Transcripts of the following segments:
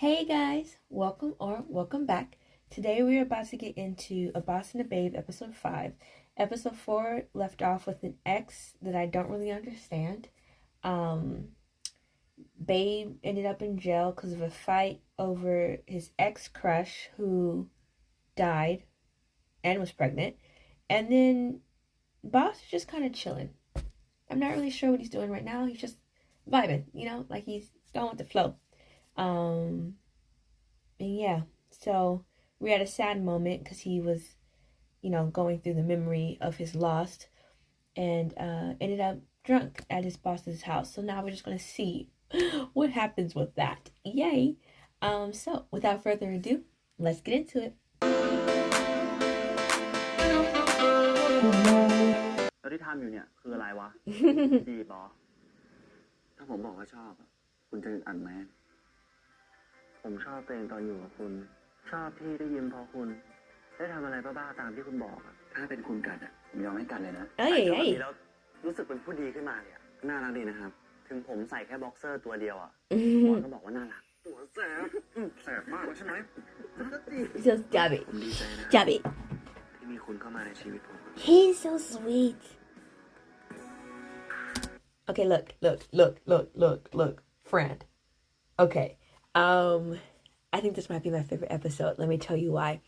Hey guys, welcome back. Today we are about to get into A Boss and a Babe, episode 5. Episode 4 left off with an ex that I don't really understand. Babe ended up in jail because of a fight over his ex-crush who died and was pregnant. And then Boss is just kind of chilling. I'm not really sure what he's doing right now. He's just vibing, like he's going with the flow. And yeah, so we had a sad moment because he was, going through the memory of his loss and ended up drunk at his boss's house. So now we're just going to see what happens with that. Yay. So without further ado, let's get into it. แล้วที่ทำอยู่เนี่ยคืออะไรวะ จีบเหรอถ้าผมบอกว่าชอบคุณจะอัดไหมผมชอบตัวเองตอนอยู่กับคุณชอบที่ได้ยิ้มเพราะคุณได้ทำอะไรบ้าๆตามที่คุณบอกถ้าเป็นคุณกัดผมยอมให้กัดเลยนะแต่ตอนนี้แล้วรู้สึกเป็นผู้ดีขึ้นมาเลยน่ารักดีนะครับถึงผมใส่แค่บ็อกเซอร์ตัวเดียวบอลก็บอกว่าน่ารักตัวแสบมากใช่ไหม Just jab it. ผมดีใจนะ Jab it. ที่มีคุณเข้ามาในชีวิตผม He's so sweet. Okay, look, friend. Okay. I think this might be my favorite episode. Let me tell you why.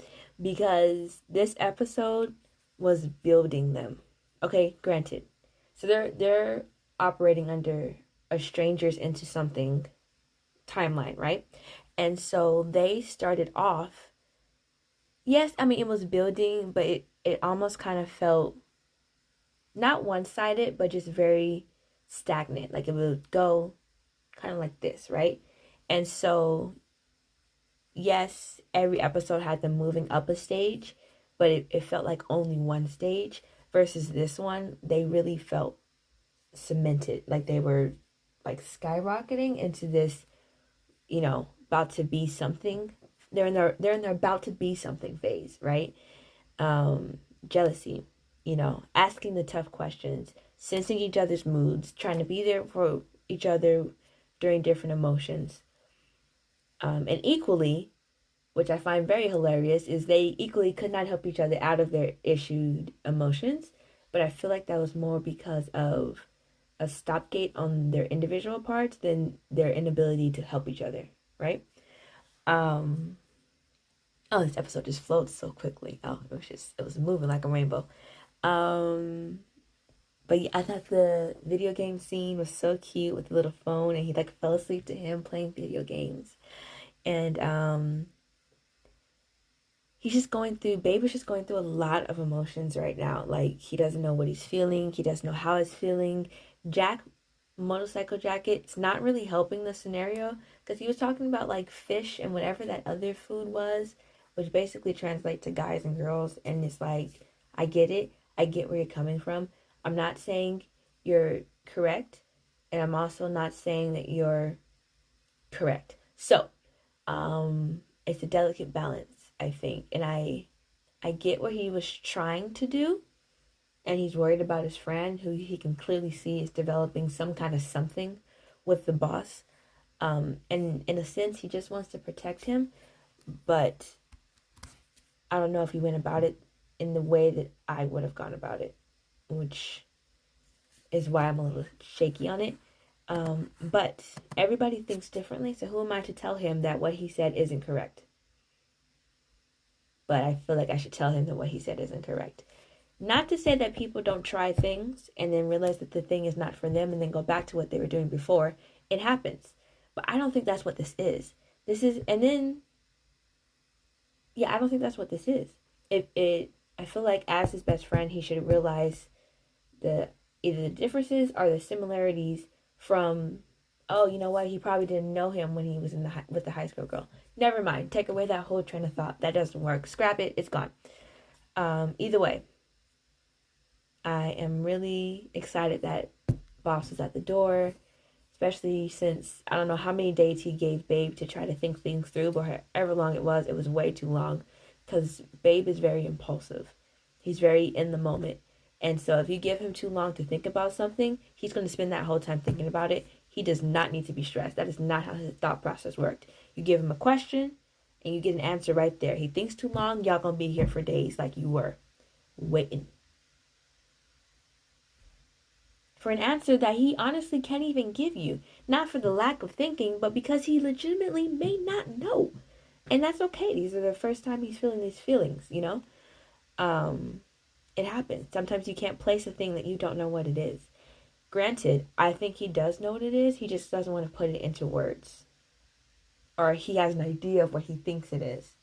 Because this episode was building them. Okay, granted. So they're operating under a strangers into something timeline, right? And so they started off. Yes, I mean it was building, but it almost kind of felt not one-sided, but just very stagnant. Like it would go kind of like this, right? And so, yes, every episode had them moving up a stage, but it felt like only one stage versus this one. They really felt cemented, like they were like skyrocketing into this, about to be something. They're in their about to be something phase, right? Jealousy, asking the tough questions, sensing each other's moods, trying to be there for each other during different emotions. And equally, which I find very hilarious, is they equally could not help each other out of their issued emotions. But I feel like that was more because of a stopgate on their individual parts than their inability to help each other, right? This episode just flowed so quickly. It was moving like a rainbow. But yeah, I thought the video game scene was so cute with the little phone, and he fell asleep to him playing video games. And Babe is just going through a lot of emotions right now. Like, he doesn't know what he's feeling. He doesn't know how he's feeling. Motorcycle Jacket, it's not really helping the scenario because he was talking about like fish and whatever that other food was, which basically translates to guys and girls. And it's like, I get it. I get where you're coming from. I'm not saying you're correct, and I'm also not saying that you're correct. So, it's a delicate balance, I think. And I get what he was trying to do, and he's worried about his friend, who he can clearly see is developing some kind of something with the boss. And in a sense, he just wants to protect him, but I don't know if he went about it in the way that I would have gone about it, which is why I'm a little shaky on it. But everybody thinks differently, so who am I to tell him that what he said isn't correct? But I feel like I should tell him that what he said isn't correct. Not to say that people don't try things and then realize that the thing is not for them and then go back to what they were doing before. It happens. But I don't think that's what this is. I don't think that's what this is. I feel like as his best friend, he should realize either the differences or the similarities from, you know what, he probably didn't know him when he was with the high school girl. Never mind. Take away that whole train of thought. That doesn't work. Scrap it. It's gone. Either way, I am really excited that Boss is at the door, especially since I don't know how many days he gave Babe to try to think things through, but however long it was way too long because Babe is very impulsive. He's very in the moment. And so if you give him too long to think about something, he's going to spend that whole time thinking about it. he does not need to be stressed. That is not how his thought process worked. You give him a question and you get an answer right there. He thinks too long, y'all gonna be here for days like you were, waiting for an answer that he honestly can't even give you. Not for the lack of thinking, but because he legitimately may not know. And that's okay. These are the first time he's feeling these feelings, you know? It happens. Sometimes you can't place a thing that you don't know what it is. Granted, I think he does know what it is. He just doesn't want to put it into words. Or he has an idea of what he thinks it is.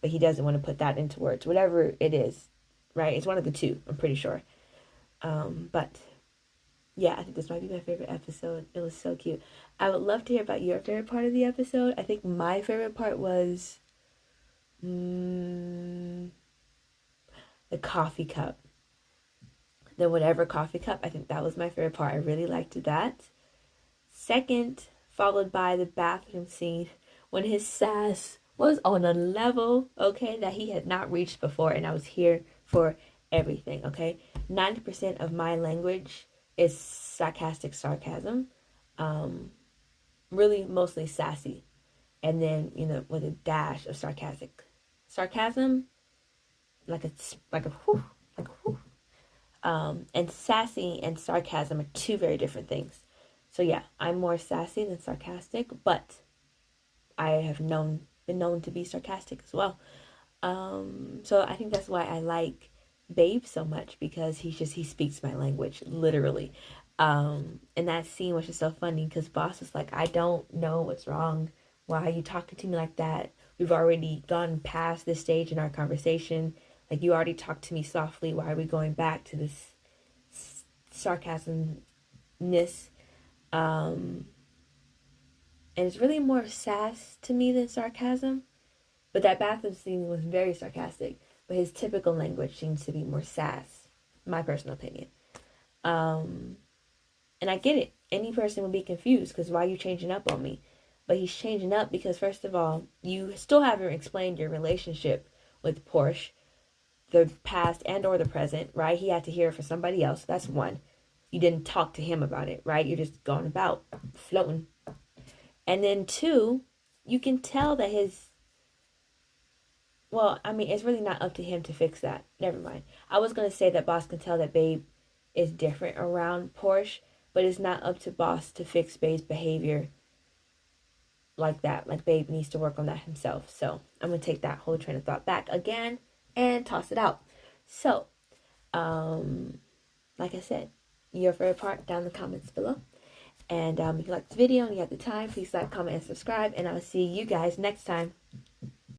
But he doesn't want to put that into words. Whatever it is, right? It's one of the two, I'm pretty sure. But yeah, I think this might be my favorite episode. It was so cute. I would love to hear about your favorite part of the episode. I think my favorite part was the coffee cup. The whatever coffee cup. I think that was my favorite part. I really liked that. Second, followed by the bathroom scene when his sass was on a level, okay, that he had not reached before, and I was here for everything, okay? 90% of my language is sarcastic sarcasm, really mostly sassy, and then, you know, with a dash of sarcastic sarcasm, like a whew, like a whew. And sassy and sarcasm are two very different things. So yeah, I'm more sassy than sarcastic, but I have been known to be sarcastic as well. So I think that's why I like Babe so much, because he speaks my language, literally. And that scene was just so funny because Boss was like, I don't know what's wrong. Why are you talking to me like that? We've already gone past this stage in our conversation. Like, you already talked to me softly. Why are we going back to this sarcasmness? And it's really more sass to me than sarcasm. But that bathroom scene was very sarcastic. But his typical language seems to be more sass, my personal opinion. And I get it. Any person would be confused because why are you changing up on me? But he's changing up because, first of all, you still haven't explained your relationship with Porsche, the past and or the present, right? He had to hear it from somebody else. That's one. You didn't talk to him about it, right? You're just going about, floating. And then two, you can tell that well, I mean, it's really not up to him to fix that. Never mind. I was going to say that Boss can tell that Babe is different around Porsche, but it's not up to Boss to fix Babe's behavior like that. Like, Babe needs to work on that himself. So I'm going to take that whole train of thought back again and toss it out. So, like I said, your favorite part down in the comments below. And if you like this video and you have the time, please like, comment, and subscribe. And I'll see you guys next time.